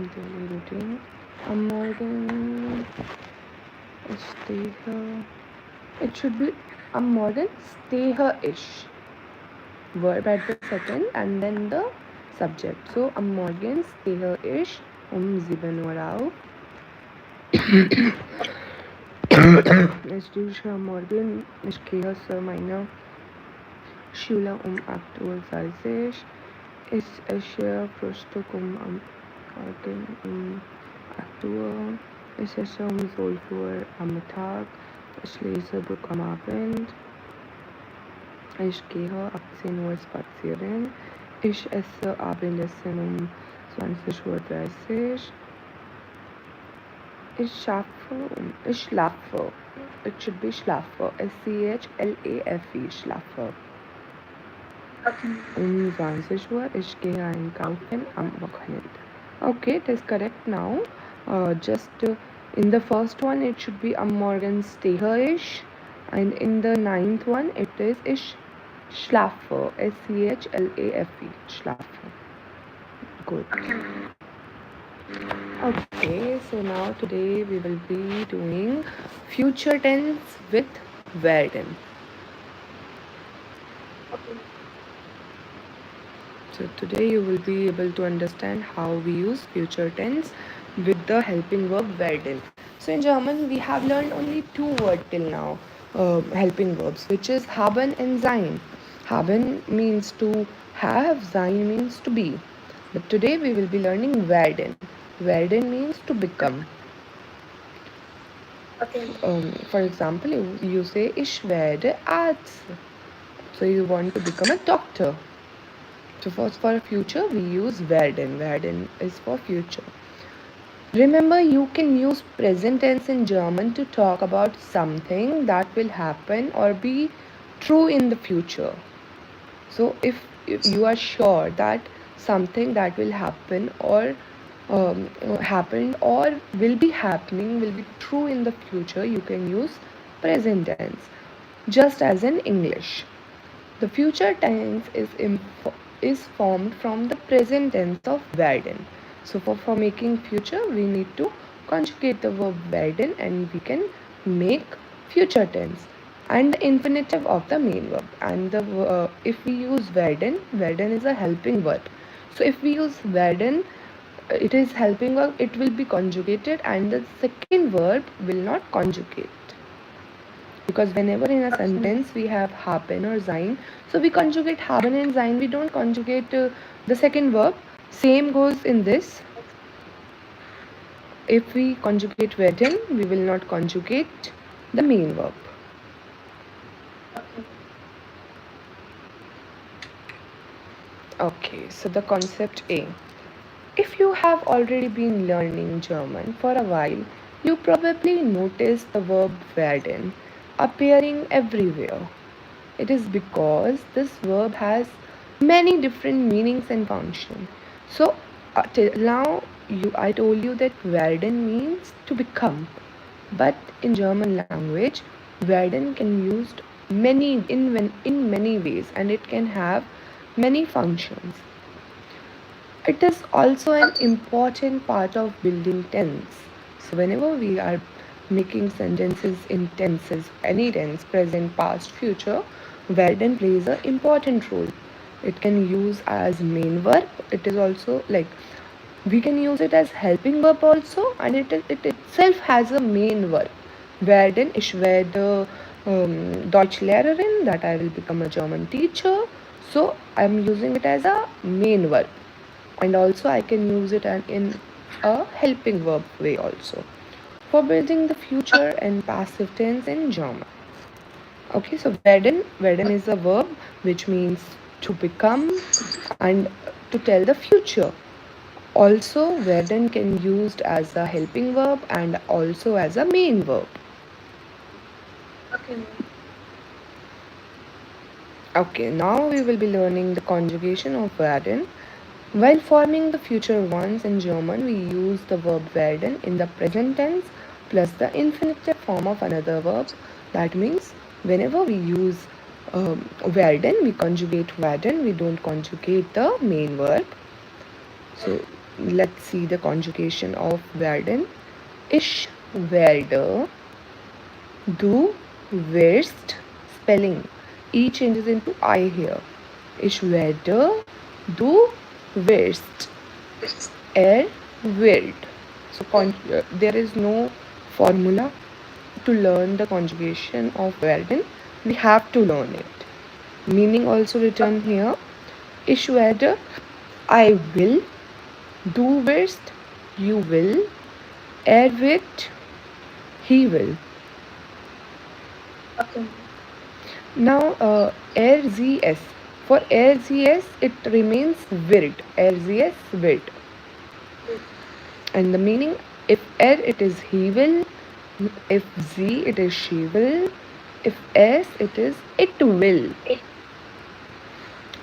daily routine. Am morgen stay here. It should be am morgen stay here-ish. Verb at the second and then the subject. So am morgen stay here-ish. Sieben Uhr auf. Ich dusche am Morgen. Ich gehe zu meiner Schule 8:30 Uhr. Ich esse Frühstück am Morgen 8 Uhr. Ich esse 12 Uhr am Mittag. Ich lese Buch am Abend. Ich gehe 18 Uhr spazieren. Ich esse Abendessen 20:30 Uhr. Ich schlafe. It should be schlafe. Schlafe. Schlafe. Okay. 20 Uhr. Ich gehe einkaufen am Wochenende. Okay, it is correct now. In the first one, it should be am Morgen stay here-ish. And in the ninth one, it is ich schlafe. Schlafe. Schlafe. Good. Okay, so now today we will be doing future tense with werden. Okay. So today you will be able to understand how we use future tense with the helping verb werden. So in German we have learned only two words till now, helping verbs, which is haben and sein. Haben means to have, sein means to be. But today we will be learning werden. Werden means to become. Okay. For example, you say ich werde Arzt. So you want to become a doctor. So for future we use werden. Werden is for future. Remember, you can use present tense in German to talk about something that will happen or be true in the future. So if you are sure that something that will happen or happened or will be happening will be true in the future, you can use present tense, just as in English. The future tense is formed from the present tense of werden. So for making future, we need to conjugate the verb werden and we can make future tense and the infinitive of the main verb. And if we use werden, werden is a helping verb. So if we use werden, it is helping verb, it will be conjugated and the second verb will not conjugate. Because whenever in a sentence we have haben or sein, so we conjugate haben and sein, we don't conjugate the second verb. Same goes in this. If we conjugate werden, we will not conjugate the main verb. Okay, so the concept A. If you have already been learning German for a while, you probably noticed the verb werden appearing everywhere. It is because this verb has many different meanings and functions. So till now I told you that werden means to become, but in German language werden can be used in many ways and it can have many functions. It is also an important part of building tense. So whenever we are making sentences in tenses, any tense, present, past, future, werden plays an important role. It can use as main verb. It is also like we can use it as helping verb also, and it itself has a main verb. Werden, ich werde Deutschlehrerin, that I will become a German teacher. So I am using it as a main verb, and also I can use it in a helping verb way also for building the future and passive tense in German. Okay, so werden is a verb which means to become and to tell the future. Also, werden can be used as a helping verb and also as a main verb. Okay. Okay, now we will be learning the conjugation of werden. While forming the future ones in German, we use the verb werden in the present tense plus the infinitive form of another verb. That means whenever we use werden, we conjugate werden, we don't conjugate the main verb. So let's see the conjugation of werden. Ich werde, du wirst, spelling. E changes into I here. Ich werde, du wirst, er wird. So there is no formula to learn the conjugation of werden. We have to learn it. Meaning also written here. Ich werde, I will, du wirst, you will, er wird, he will. Okay. Now RZS. For RZS it remains wird. RZS wird. And the meaning, if R it is he will, if Z it is she will, if S it is it will.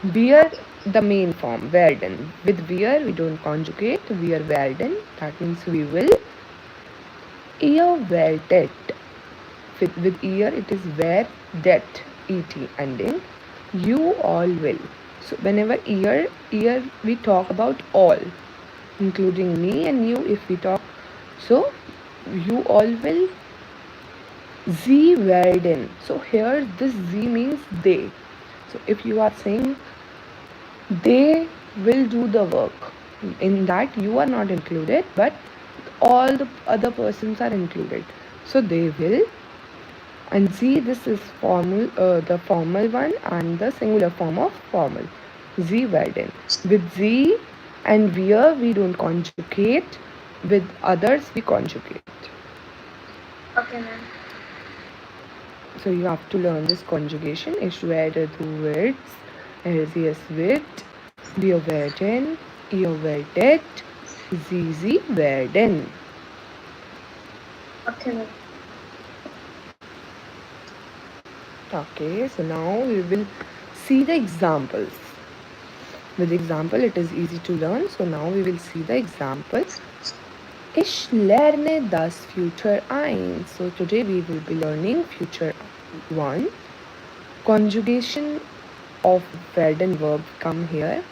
Wir, the main form, werden. With wir we don't conjugate, wir werden, that means we will. Ihr werdet. With ear it is werdet, et ending. You all will. So whenever ear we talk about all, including me and you. If we talk, so you all will. Sie werden. So here this Z means they. So if you are saying they will do the work, in that you are not included, but all the other persons are included. So they will. And Z, this is formal, the formal one, and the singular form of formal. Sie werden. With Z and wir we don't conjugate. With others we conjugate. Okay, ma'am. So you have to learn this conjugation. Ich werde, du wirst, sie es wird, wir werden, ihr werdet, sie werden. Okay, ma'am. Okay, so now we will see the examples. With example it is easy to learn. So now we will see the examples. Ich lerne das future ein. So today we will be learning future 1. Conjugation of werden verb come here.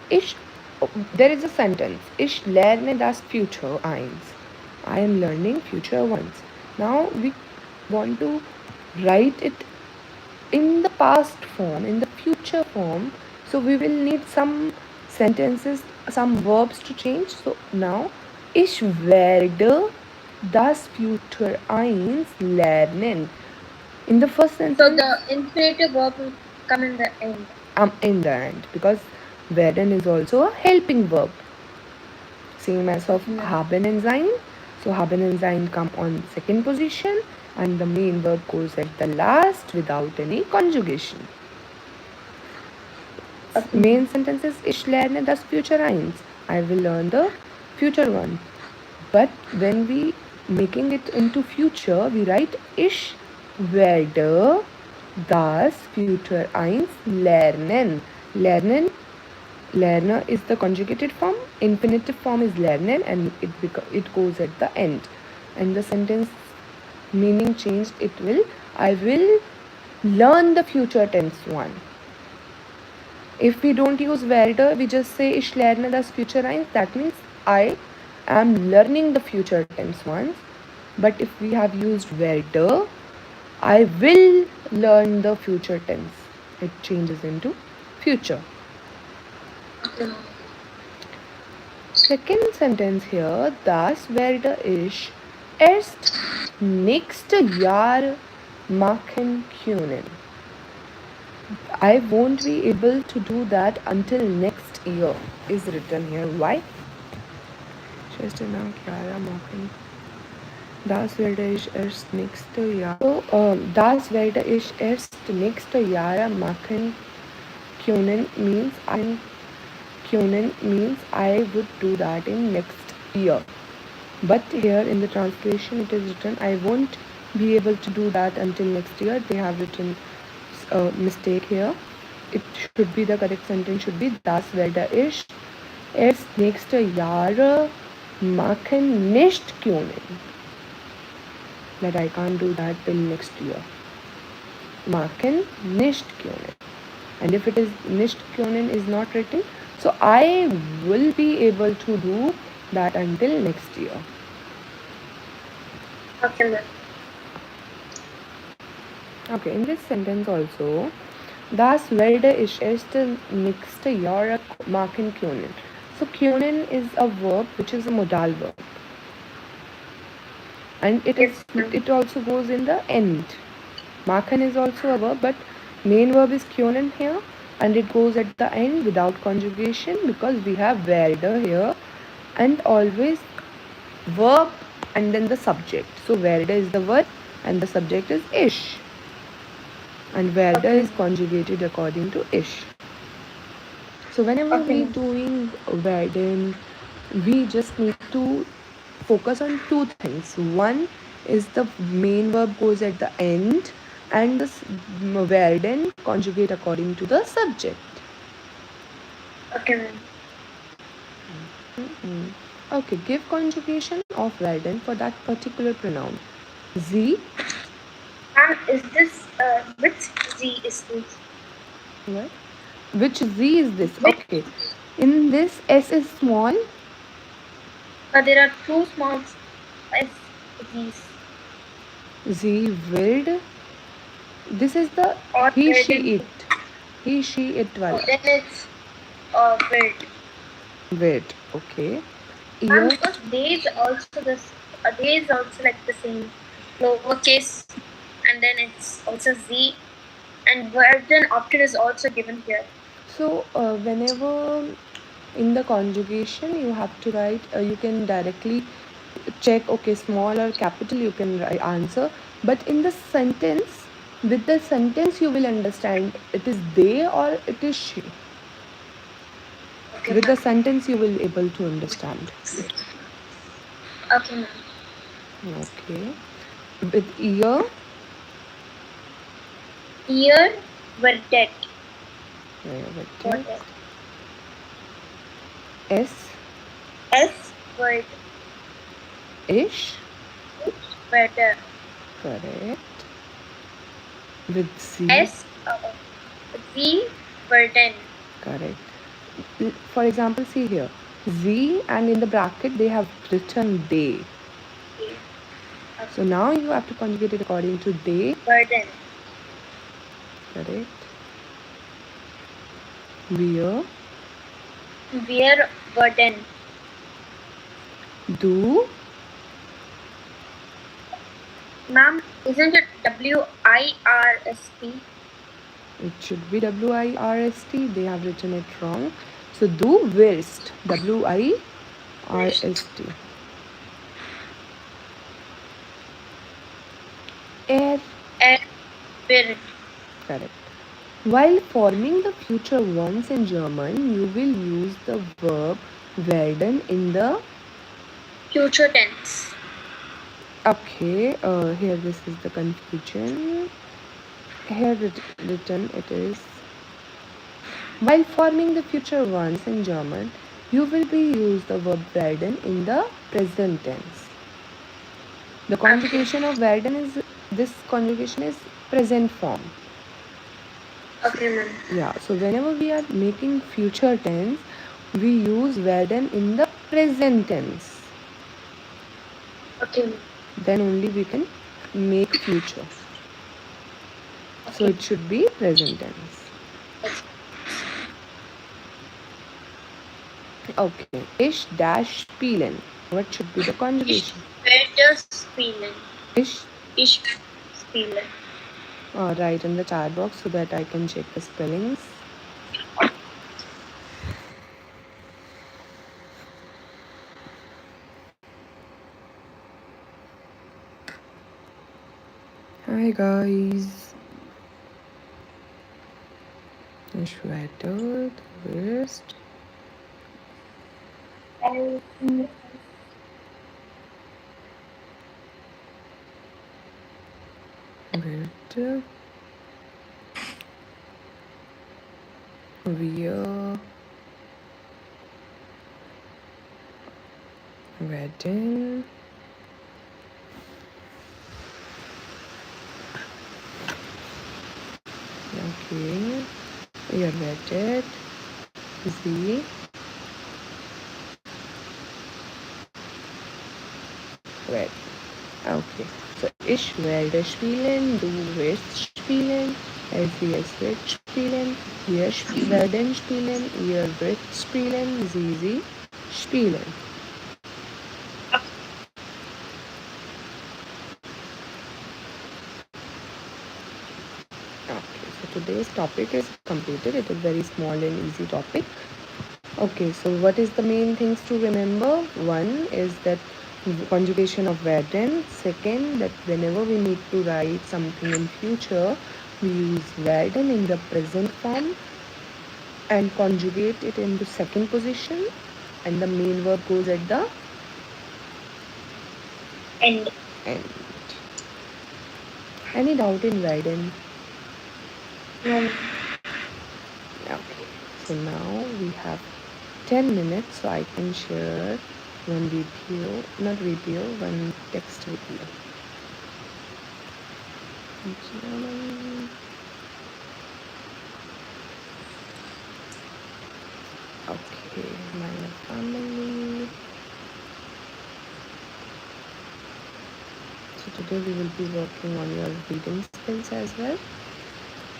There is a sentence. Ich lerne das future eins. I am learning future ones. Now we want to write it in the past form, in the future form. So we will need some sentences, some verbs to change. So now, ich werde das future eins lernen. In the first sentence. So the infinitive verb will come in the end. In the end, because werden is also a helping verb. Same as of haben and sein. So haben and sein come on second position, and the main verb goes at the last without any conjugation. Okay. Main sentence is ich lerne das future eins. I will learn the future one. But when we making it into future, we write ich werde das future eins lernen. Lernen, lerner is the conjugated form. Infinitive form is lernen, and it goes at the end. And the sentence meaning changed, it will, I will learn the future tense one. If we don't use werde, we just say ich lerne das future eins. That means I am learning the future tense ones. But if we have used werde, I will learn the future tense. It changes into future. Second sentence here, das werde ich erst nächstes Jahr machen können. I won't be able to do that until next year is written here. Why? Das werde ich erst nächstes Jahr. So, das werde ich erst nächstes Jahr machen können means I would do that in next year. But here in the translation it is written I won't be able to do that until next year. They have written a mistake here. It should be, the correct sentence should be das werde ich erst nächste Jahre machen nicht können. That I can't do that till next year. Machen nicht können. And if it is nicht können is not written, So I will be able to do that until next year. Okay, ma'am. Okay, in this sentence also, das werde ich erst nächste Jahr machen können. So können is a verb which is a modal verb, and Yes, ma'am. it also goes in the end. Machen is also a verb, but main verb is können here, and it goes at the end without conjugation because we have werde here, and always verb and then the subject. So werde is the verb and the subject is ish, and werde Okay, is conjugated according to ish. So whenever okay, we ma'am. doing werden, we just need to focus on two things. One is the main verb goes at the end, and the werden conjugate according to the subject. Okay, ma'am. Okay, give conjugation of werden for that particular pronoun. Z. Ma'am, is this which Z is this? What? Which Z is this? Which Okay. In this, S is small. there are two small S Z's Z willed. This is the or he, she, burden. it. He, she, it Oh, wala. then it's bird. Wait, okay. Ma'am, Ear, because they is also this. They is also like the same lowercase, and then it's also Z, and burden option is also given here. so whenever in the conjugation you have to write, you can directly check, okay, small or capital, you can write answer. But in the sentence, with the sentence, you will understand it is they or it is she. Okay, With the ma'am. sentence, you will able to understand. Okay, ma'am. Okay. With ear, Ear were dead. with Were it. dead. S, S word ish, were the correct. With Z, S Z burden. correct. For example, see here, Z, and in the bracket they have written they. Okay. So now you have to conjugate it according to they, Burden. correct. Wear, Wear burden. do, Ma'am, isn't it WIRST? it should be WIRST, they have written it wrong. So do wirst, WIRST. Air, And spirit. correct. While forming the future ones in German, you will use the verb werden in the. Future tense. Okay, here this is the confusion. Here written it is, while forming the future ones in German, you will be use the verb werden in the present tense. The Okay. conjugation of werden is, this conjugation is present form. Okay, ma'am. Yeah, so whenever we are making future tense, we use werden in the present tense. Okay, ma'am. Then only we can make future. So Okay. it should be present tense. Okay. Ich dash spielen. What should be the Ich conjugation? werde spielen. Ich. Ich spielen. Write in the chat box so that I can check the spellings. Hi guys. Ich werde wirst. Werde. Wir werden okay, ihr werdet Sie. Werde. Okay. So ich werde spielen, du wirst spielen, es wird spielen, wir werden spielen, ihr wird spielen, sie spielen. Okay, so today's topic is completed. It is very small and easy topic. Okay, so what is the main things to remember? One is that conjugation of werden. Second, that whenever we need to write something in future, we use werden in the present form and conjugate it in the second position, and the main verb goes at the End. end. Any doubt in werden? No. Okay, so now we have 10 minutes, so I can share one video, not video, one text with you. German. Okay, my family. So today we will be working on your reading skills as well.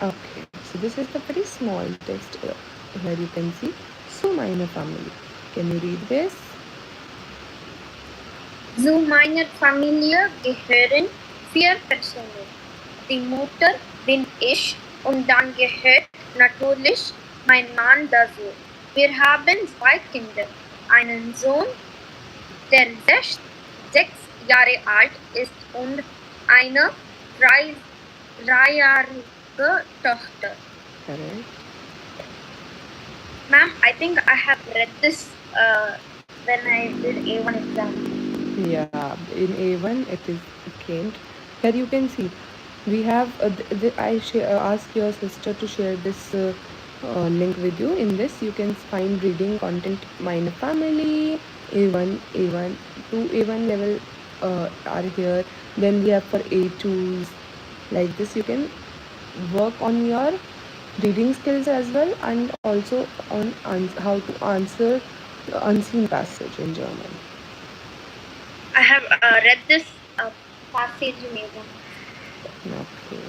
Okay, so this is the very small text here you can see. So meine Family. Can you read this? Zu meiner Familie gehören 4 Personen. Die Mutter bin ich und dann gehört natürlich mein Mann dazu. Wir haben 2 Kinder, einen Sohn, der 6 Jahre alt ist und eine 3-jährige Tochter. Correct. Ma'am, I think I have read this when I did A1 exam. Yeah, in A1 it is came. Here you can see we have ask your sister to share this link with you. In this you can find reading content Meine Family, A1, A1, 2 A1 level are here. Then we have for A2s. Like this you can work on your reading skills as well, and also on how to answer the unseen passage in German. I have read this passage in A1. Okay.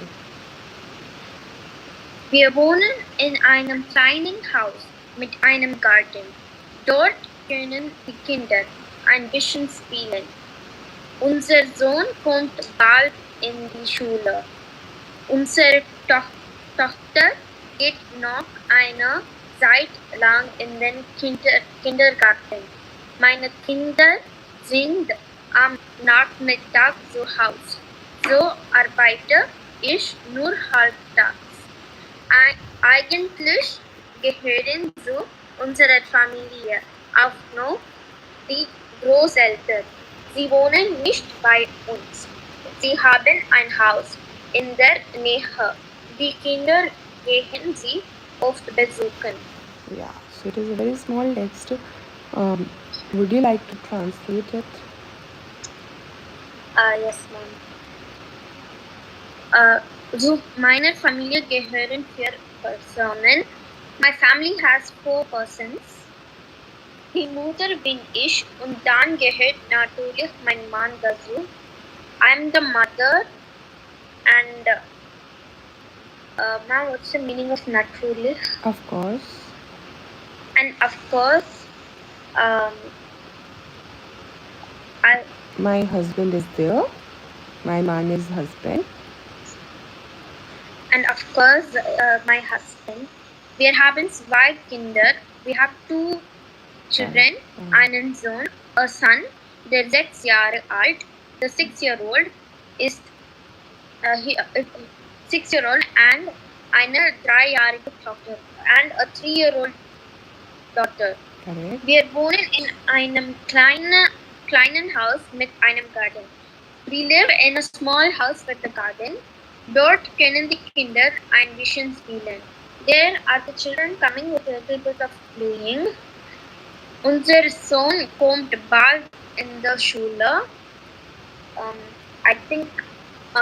Wir wohnen in einem kleinen Haus mit einem Garten. Dort können die Kinder ein bisschen spielen. Unser Sohn kommt bald in die Schule. Unsere Tochter geht noch eine Zeit lang in den Kindergarten. Meine Kinder sind am Nachmittag zu Hause. So arbeite ich nur halbtags. Eigentlich gehören zu unserer Familie auch noch die Großeltern. Sie wohnen nicht bei uns. Sie haben ein Haus in der Nähe. Die Kinder gehen sie oft besuchen. Yeah, so it is a very small text. Would you like to translate it? Yes, ma'am. Zu meiner Familie gehören 4 Personen. My family has 4 persons. Die Mutter bin ich und dann gehört natürlich mein Mann dazu. I'm the mother and ma'am, what's the meaning of natürlich? Of course. And of course, My husband is there. My man is husband. and of course, my husband. Wir haben 2 Kinder. We have 2 children, einen Sohn, a son, der 6 Jahre alt. The 6-year-old is 6-year-old and eine 3-jährige Tochter and a 3-year-old daughter. Correct. Wir wohnen in einem kleinen Haus mit einem Garten. We live in a small house with a garden. Dort können die Kinder ein bisschen spielen. There are the children coming with a little bit of playing. Unser Sohn kommt bald in der Schule. I think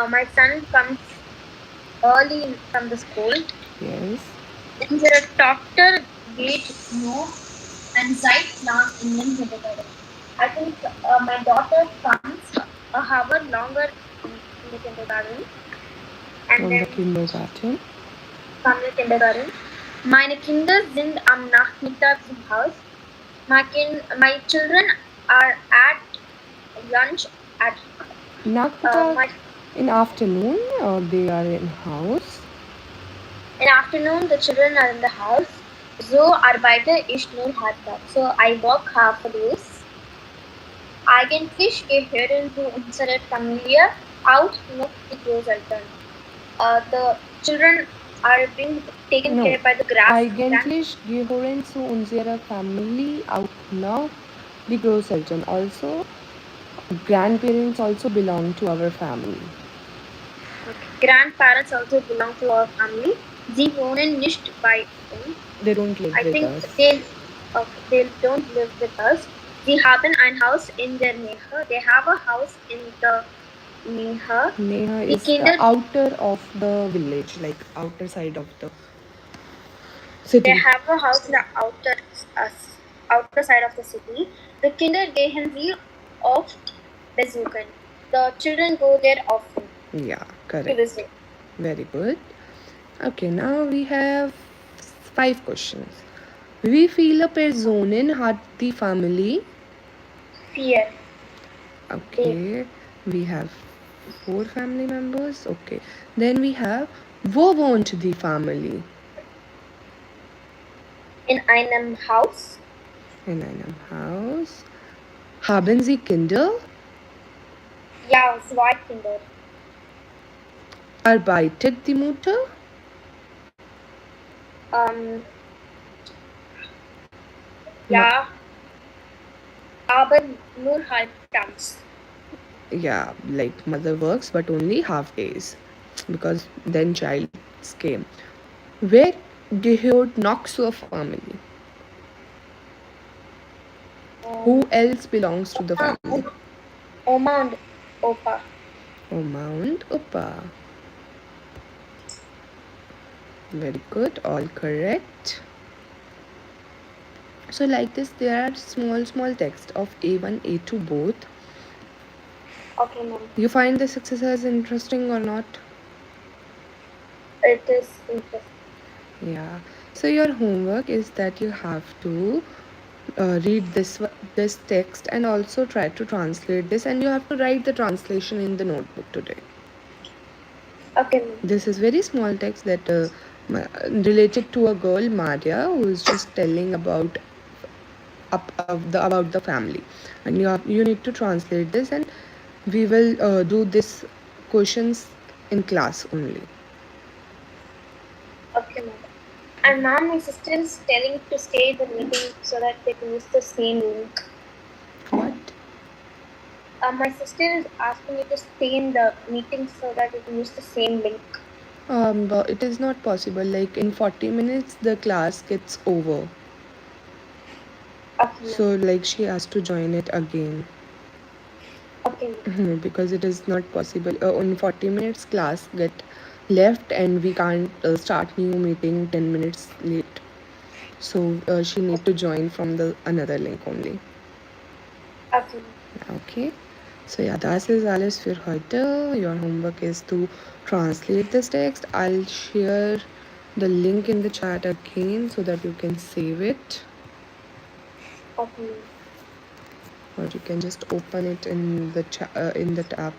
my son comes early from the school. Yes. Unsere Tochter grade no and Zeit plans Indian kindergarten. I think my daughter comes a hour longer in the kindergarten and from then the kindergarten. from the kindergarten. Meine Kinder sind am Nachmittag zum Haus. My children are at lunch at Nagpata my in afternoon, they are in house. in afternoon the children are in the house. So arbeite ich nur halbtag. So I work half a days. Eigentlich gehören zu unserer Familie auch noch die Großeltern. The children are being taken No, care by the eigentlich gehören zu unserer Familie auch noch die Großeltern. Also, grandparents also belong to our family. grandparents also belong to our family. Sie wohnen nicht bei uns. They don't live I with think us. they don't live with us. Sie haben ein Haus in der Nähe. They have a house in the Nähe. Neha Die is Kinder, the outer of the village, like outer side of the city. they have a house in the uh, outer side of the city. The Kinder gehen sie oft besuchen. The children go there often Yeah, to correct. visit. Very good. Okay, now we have 5 questions. Wie viele Personen hat die Familie? Fear. Okay, we have 4 family members. Okay, then we have wo wohnt die Family? In einem Haus. In einem Haus. Haben sie Kinder? Ja, 2 Kinder. Arbeitet die Mutter? Ähm, ja, aber nur halbtags. Yeah, like mother works but only half days because then child came. Wer gehört noch zur Family? Who else belongs to the family? Oma und Opa. Oma und Opa. Very good, all correct. So like this there are small text of A1, A2 both. Okay, ma'am. You find this exercise interesting or not? It is interesting. Yeah. So your homework is that you have to read this text and also try to translate this, and you have to write the translation in the notebook today. Okay, ma'am. This is very small text that related to a girl Maria who is just telling about about the family, and you need to translate this, and we will do this questions in class only. Okay, ma'am. And ma'am, my sister is telling to stay in the meeting so that they can use the same link. What? My sister is asking me to stay in the meeting so that we can use the same link. But it is not possible. Like in 40 minutes, the class gets over. Okay, So like she has to join it again. Okay, ma'am. Because it is not possible. In 40 minutes, class get left, and we can't start new meeting 10 minutes late. So she need to join from the another link only. Okay. Okay. So yeah, das ist alles für heute. Your homework is to translate this text. I'll share the link in the chat again so that you can save it. Okay. Or you can just open it in the tab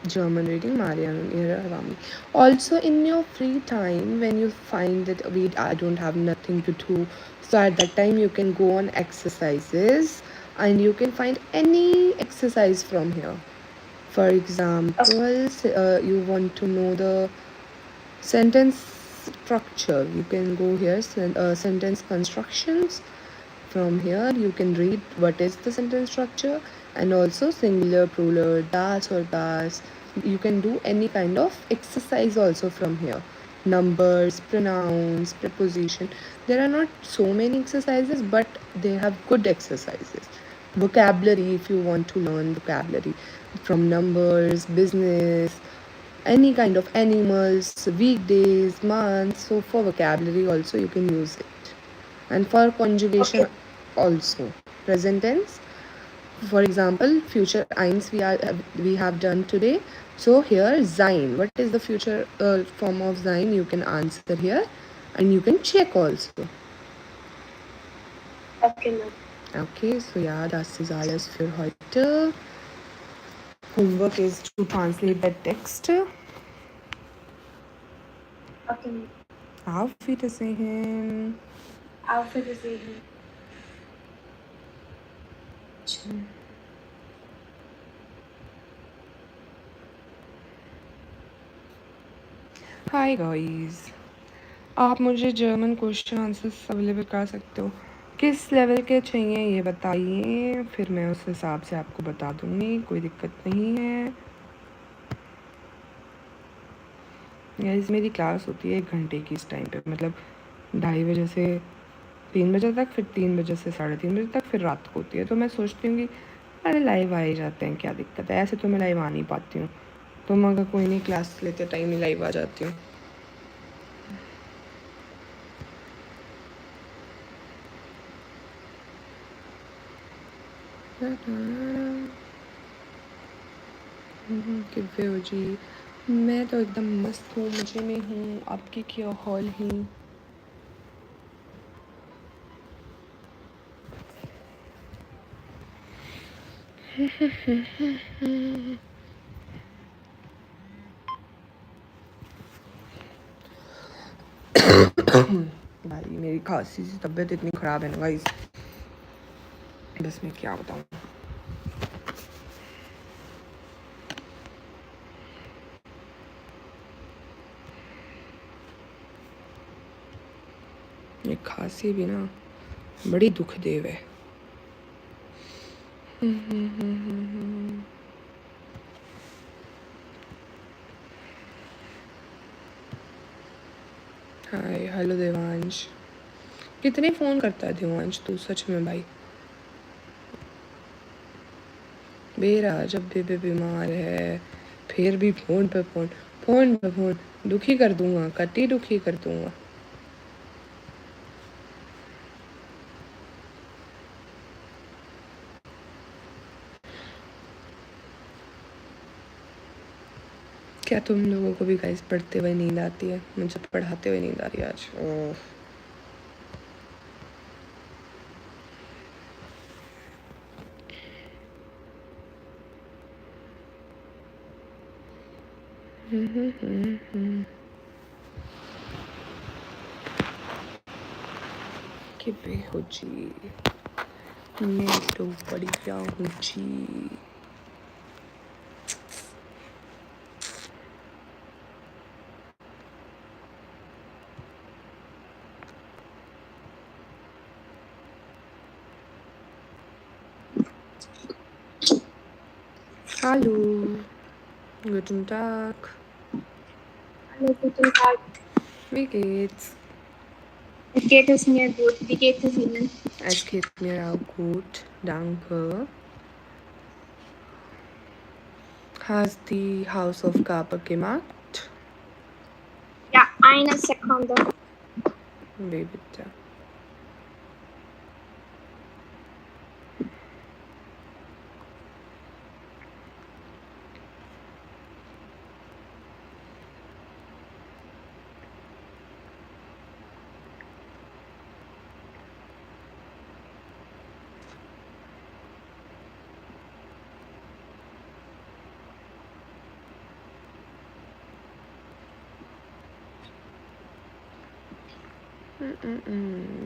German reading Marian. Also in your free time, when you find that I don't have nothing to do, so at that time you can go on exercises and you can find any exercise from here. For example, you want to know the sentence structure, you can go here, sentence constructions. From here you can read what is the sentence structure, and also singular, plural, das or das. You can do any kind of exercise also from here. Numbers, pronouns, preposition. There are not so many exercises, but they have good exercises. Vocabulary, if you want to learn vocabulary from numbers, business, any kind of animals, weekdays, months. So for vocabulary also you can use it. And for conjugation Okay. also. Present tense. For example, future eins we have done today. So here sein. What is the future form of sein? You can answer here, and you can check also. Okay, ma'am. Okay, so ja, das ist alles für heute. Homework is to translate the text. Okay, ma'am. Auf Wiedersehen. Auf Wiedersehen. Hi guys, आप मुझे German question answers available करा सकते हो? किस level के चाहिए ये बताइए, फिर मैं उस हिसाब से आपको बता दूँगी, कोई दिक्कत नहीं है। गाइस मेरी क्लास होती है 1 घंटे की इस टाइम पे, मतलब 2:30 बजे से 3 बजे तक, फिर 3 बजे से 3:30 बजे तक, फिर रात को होती है। तो मैं सोचती हूँ कि अरे लाइव आ ही जाते हैं, क्या दिक्कत है। ऐसे तो मैं लाइव आ नहीं पाती हूँ, तो मैं अगर कोई नहीं क्लास लेते टाइम ही लाइव आ जाती हूँ। किवे हो जी? मैं तो एकदम मस्त हूँ, मजे में हूँ। आपकी क्या हाल है? भाई मेरी खांसी से तबीयत इतनी ख़राब है ना गाइस, बस मैं क्या बताऊँ। ये खांसी भी ना बड़ी दुख देव है। Hi hello Devansh. कितने फ़ोन करता है देवांश तू सच में भाई? बेरा जब बेबे बीमार है फिर भी फ़ोन पे फ़ोन, फ़ोन पे फ़ोन। दुखी कर दूंगा, कति दुखी कर दूंगा। क्या तुम लोगों को भी गाइस पढ़ते हुए नींद आती है? मुझे पढ़ाते हुए नींद आ रही है आज। ओह कि हो जी, मैं तो बढ़िया हूँ जी। Hallo, guten Tag. Hallo, guten Tag. Wie geht's? Es geht es mir gut. Wie geht es Ihnen? Es geht mir auch gut, danke. Hast die Hausaufgabe gemacht? Ja, eine Sekunde. Wie bitte?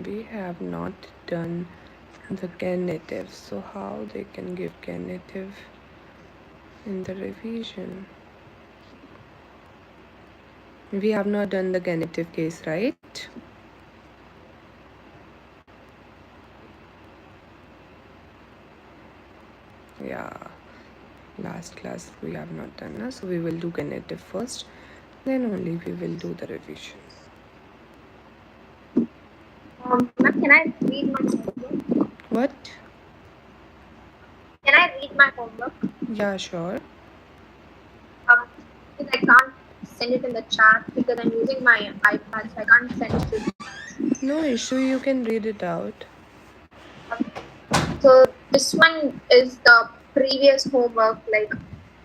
We have not done the genitive, so how they can give genitive in the revision? We have not done the genitive case, right? Yeah, last class we have not done, na? So we will do genitive first, then only we will do the revision. Ma'am, can I read my homework? What? Can I read my homework? Yeah, sure. Um, Please, I can't send it in the chat because I'm using my iPad, so I can't send it to. No issue, you can read it out. So this one is the previous homework, like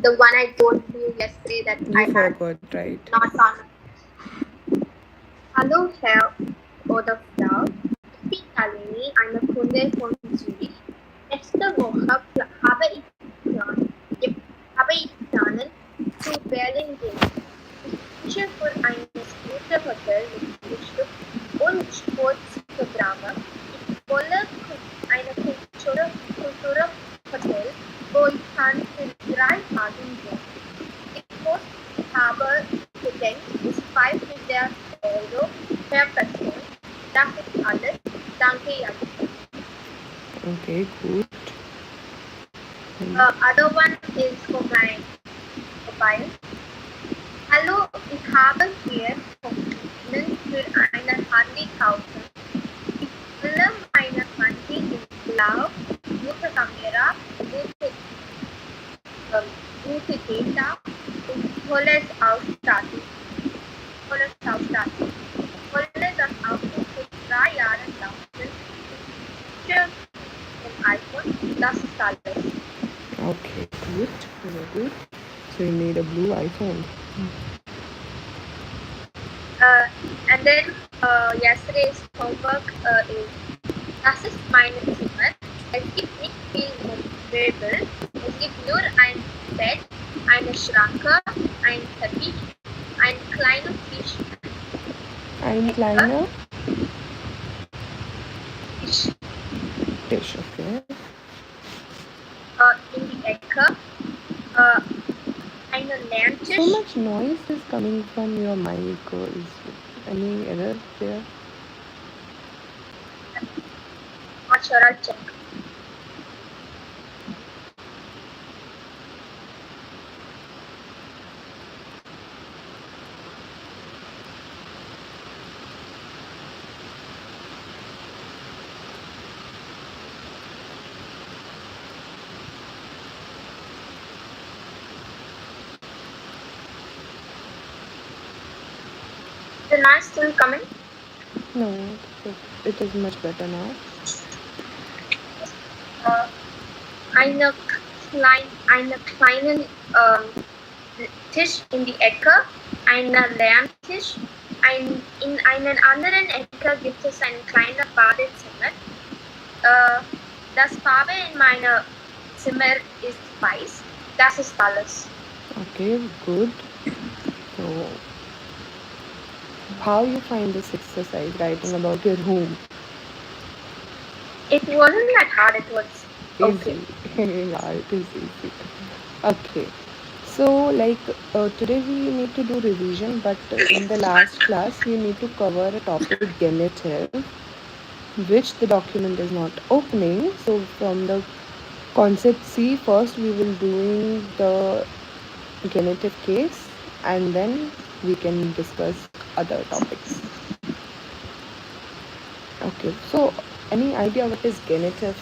the one I told you yesterday that You I had forgot, right? not done. Hello, hair or the flower. Ich Kalini, eine Kunde von Zürich. Letzte Woche habe ich planen zu Berlin gehen. Ich wünsche für ein gutes Hotel mit Frühstück und Sportprogramme. Ich wolle eine Kulturhotel, wo ich kann für 3 Tage wohnen. Die Kosthabe gedenkt ist 500 € per Person. Das ist alles. Danke, Jan. Okay, good. Other one is for my mobile. Hallo, ich habe hier Komponenten für eine Handy kaufen. Ich will meine Handy in Blau, gute Kamera, gute Data und tolles Ausstattung. Ich wolle das Auto für 3 Jahre laufen. Für ein iPhone, das ist alles. Okay, good. Very good. So you need a blue iPhone. And then yesterday's homework is, das ist meine Zimmer. Es gibt nicht viel Möbel. Es gibt nur ein Bett, eine Schranke, ein Teppich, ein kleiner Tisch. Ein kleiner Tisch Tisch, okay. in die Ecke, eine Lerntisch. So much noise is coming from your mic. Is any error there? Not sure, I'll check. The noise still coming? No, it is much better now. Eine kleinen Tisch in die Ecke, eine Lerntisch. In einer anderen Ecke gibt es ein kleines Badezimmer. Das Farbe in meinem Zimmer ist weiß. Das ist alles. Okay, good. So, how you find this exercise, writing about your room? It wasn't that hard. It was okay. Easy. Yeah, it is easy. Okay. So, like today we need to do revision, but in the last class we need to cover a topic genitive, which the document is not opening. So, from the concept C, first we will doing the genitive case, and then we can discuss other topics. Okay. So, any idea what is genitive?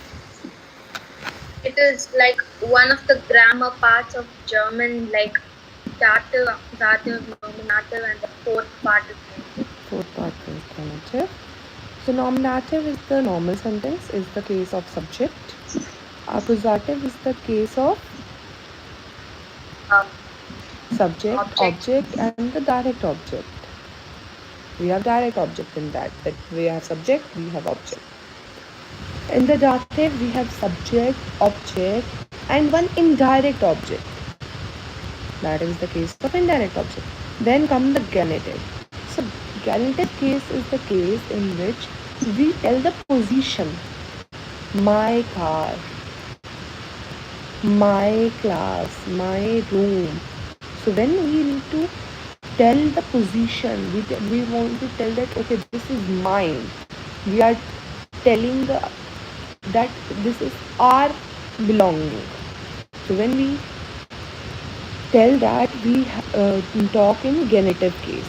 It is like one of the grammar parts of German, like dative, nominative, and the fourth part is genitive. Fourth part is genitive. So nominative is the normal sentence, is the case of subject. Accusative is the case of subject, object, and the direct object. We have direct object in that we have subject, we have object. In the dative, we have subject, object, and one indirect object. That is the case of indirect object. Then come the genitive. So genitive case is the case in which we tell the position. My car, my class, my room. So when we need to tell the position, we want to tell that, okay, this is mine. We are telling that this is our belonging. So when we tell that, we talk in genitive case.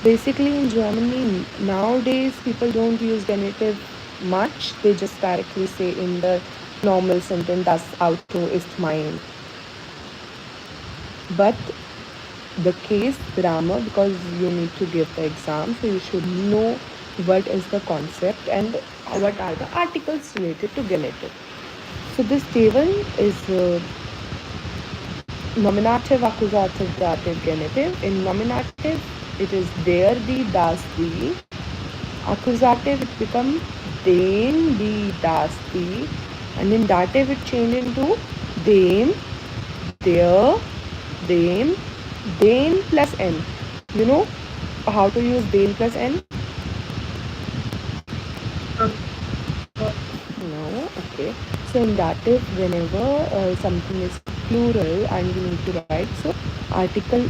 Basically in Germany nowadays people don't use genitive much. They just directly say in the normal sentence, das Auto ist mein. But the case grammar, because you need to give the exam, so you should know what is the concept and what are the articles related to genitive. So this table is nominative, accusative, dative, genitive. In nominative, it is there, the, das, the. Accusative, it becomes den, the, das, the. And in dative, it change into them, their, them, den plus n. You know how to use den plus n? No, okay. So in dative, whenever something is plural and we need to write, so article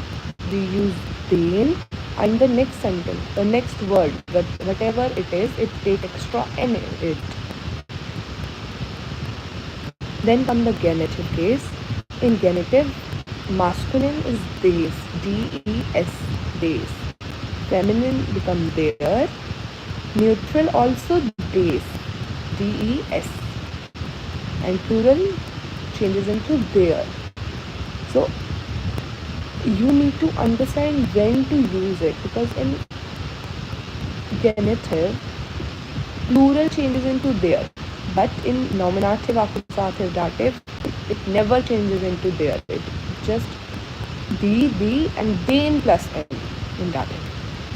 we use then, and the next sentence, the next word, whatever it is, it take extra n in it. Then come the genitive case. In genitive, masculine is des, D-E-S, des. Feminine become their. Neutral also des, D-E-S. And plural changes into their. So you need to understand when to use it, because in genitive, plural changes into their, but in nominative, accusative, dative, it never changes into their. It just the and then plus n in dative.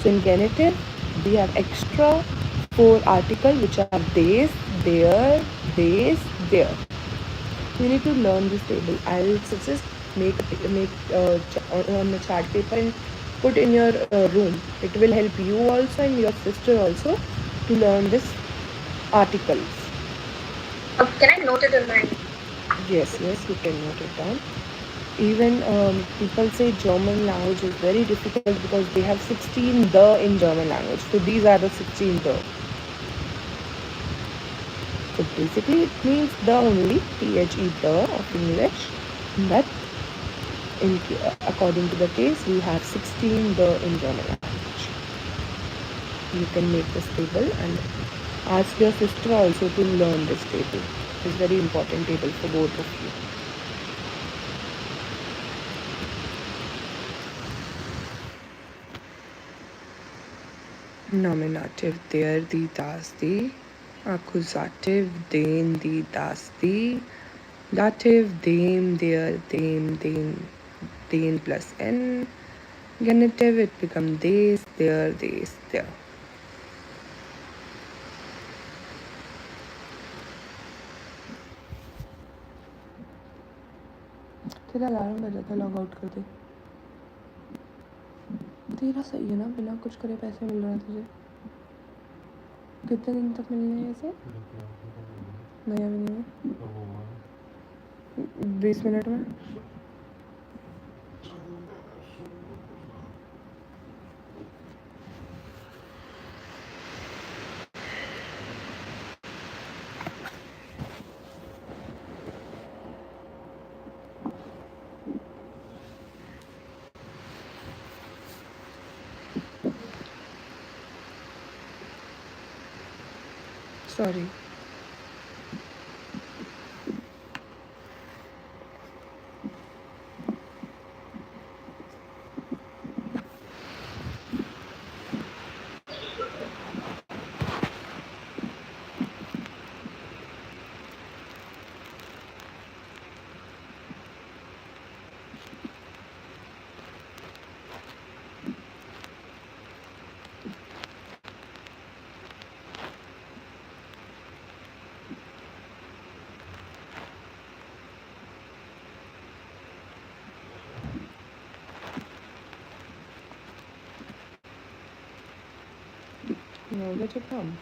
So in genitive, we have extra four articles which are des, their, des, their. You need to learn this table. I'll suggest on a chart paper and put in your room. It will help you also and your sister also to learn this articles. Can I note it in my? Yes, you can note it down. Even people say German language is very difficult because they have 16 the in German language. So these are the 16 the. So basically it means the only, the of English. But according to the case, we have 16 the in German language. You can make this table and ask your sister also to learn this table. It's very important table for both of you. Nominative der, die, das, die. Accusative den, die, das, die. Dative dem, der, dem, den plus n. Genitive, it becomes des, their, des, their. तेरा alarm बजा था, log out कर दे. तेरा सही है ना, बिना कुछ करे पैसे मिल रहे हैं तुझे. कितने दिन तक मिलने हैं ऐसे? नया भी नहीं है. 20 मिनट में. Sorry. No, let it come.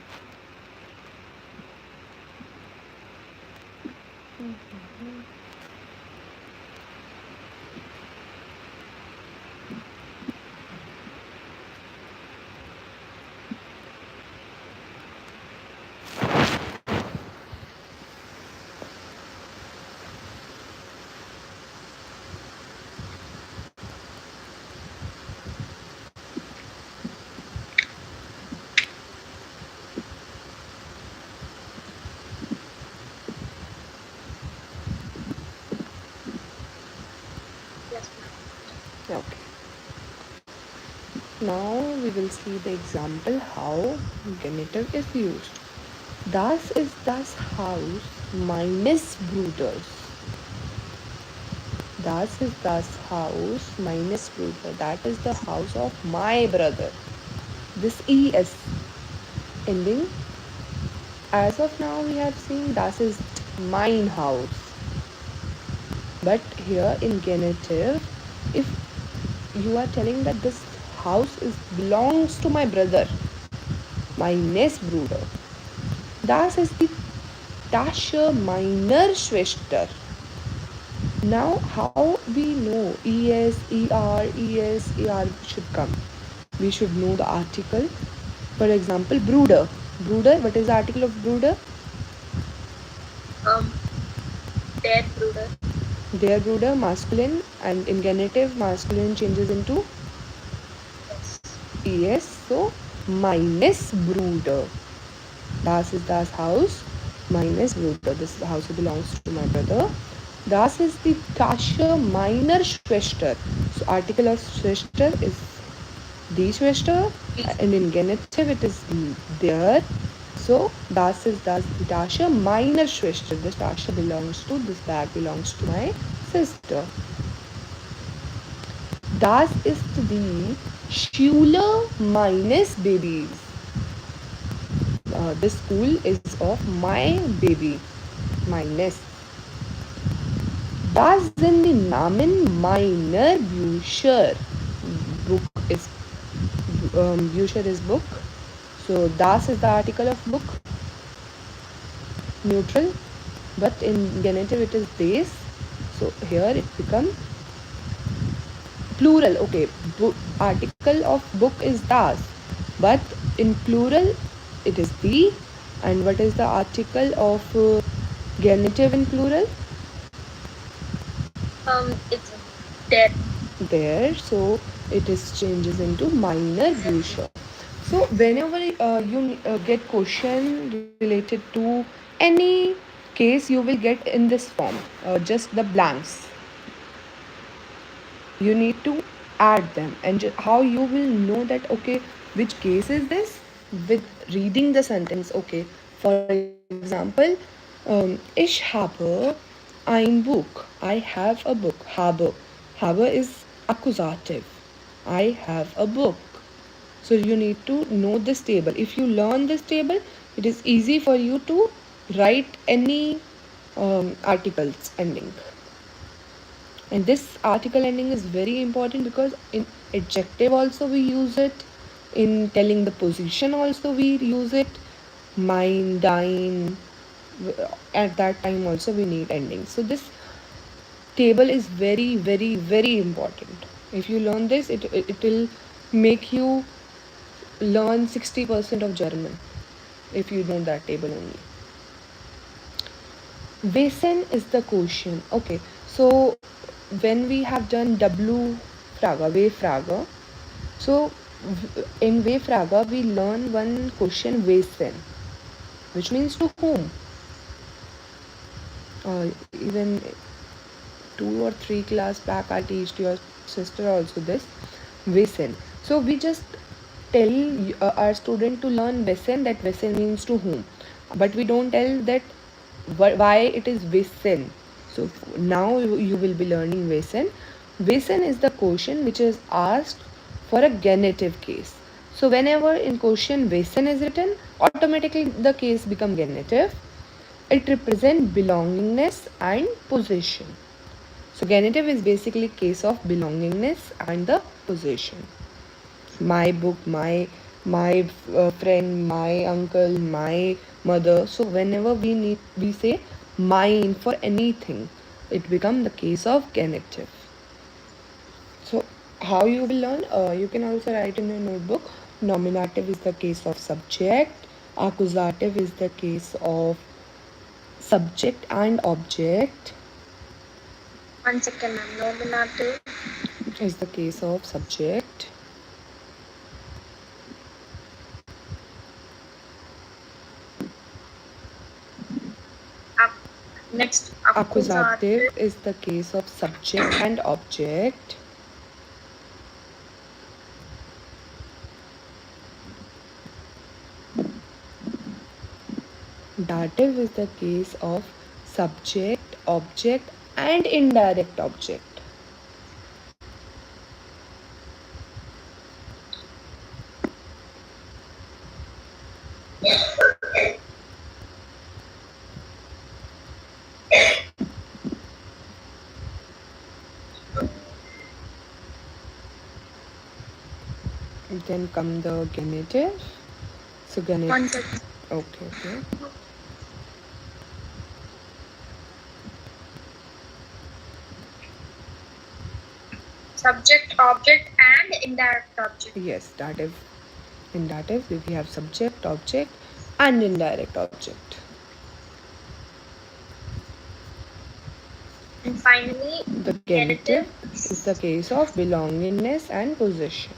Now we will see the example how genitive is used. Das ist das Haus meines Bruders. Das ist das Haus meines Bruders. That is the house of my brother. This es ending. As of now, we have seen das ist mein Haus. But here in genitive, if you are telling that this house belongs to my brother, meines Bruder, das ist die Tasche meiner Schwester. Now, how we know es, er should come? We should know the article. For example, Bruder. Bruder, what is the article of Bruder? Der Bruder. Der Bruder, masculine, and in genitive, masculine changes into es. So, meines Bruder. Das ist das Haus meines Bruder. This house belongs to my brother. Das ist die Tasche meiner Schwester. So, article of Schwester is die Schwester, and in genitive it is der. So, das ist die Tasche meiner Schwester. This Tasche belongs to, this bag belongs to my sister. Das ist die Schule meines Babys. This school is of my baby, meines. Das sind die Namen meiner Bücher. Book is Bücher is book. So das is the article of book. Neutral, but in genitive it is des. So here it becomes plural. Okay, article of book is das, but in plural it is the. And what is the article of genitive in plural? It's der. There, so it is changes into meiner Bücher. So whenever you get question related to any case, you will get in this form, just the blanks. You need to add them, and how you will know that okay, which case is this? With reading the sentence. Okay, for example, ich habe ein Buch. I have a book. Habe is accusative. I have a book. So you need to know this table. If you learn this table, it is easy for you to write any articles ending. And this article ending is very important because in adjective also we use it. In telling the position also we use it. Mine, thine. At that time also we need ending. So this table is very, very, very important. If you learn this, it will make you learn 60% of German if you know that table only. Wesen is the question. Okay, so when we have done W Fraga, W Fraga, so in W Fraga we learn one question Wesen, which means to whom. Even 2 or 3 class back I teached your sister also this Wesen. So we just tell our student to learn Wesen, that Wesen means to whom, but we don't tell that why it is Wesen. So now you will be learning Wesen. Wesen is the question which is asked for a genitive case. So whenever in question Wesen is written, automatically the case become genitive. It represents belongingness and possession. So genitive is basically case of belongingness and the possession. My book, my friend, my uncle, my mother. So whenever we say mine for anything, it becomes the case of genitive. So how you will learn? You can also write in your notebook. Nominative is the case of subject. Accusative is the case of subject and object. 1 second, ma'am. Nominative is the case of subject. Next, Accusative is the case of subject and object. Dative is the case of subject, object, and indirect object. Then come the genitive. So genitive. Okay. Subject, object, and indirect object. Yes, dative. In dative, we have subject, object, and indirect object. And finally, The genitive is the case of belongingness and possession.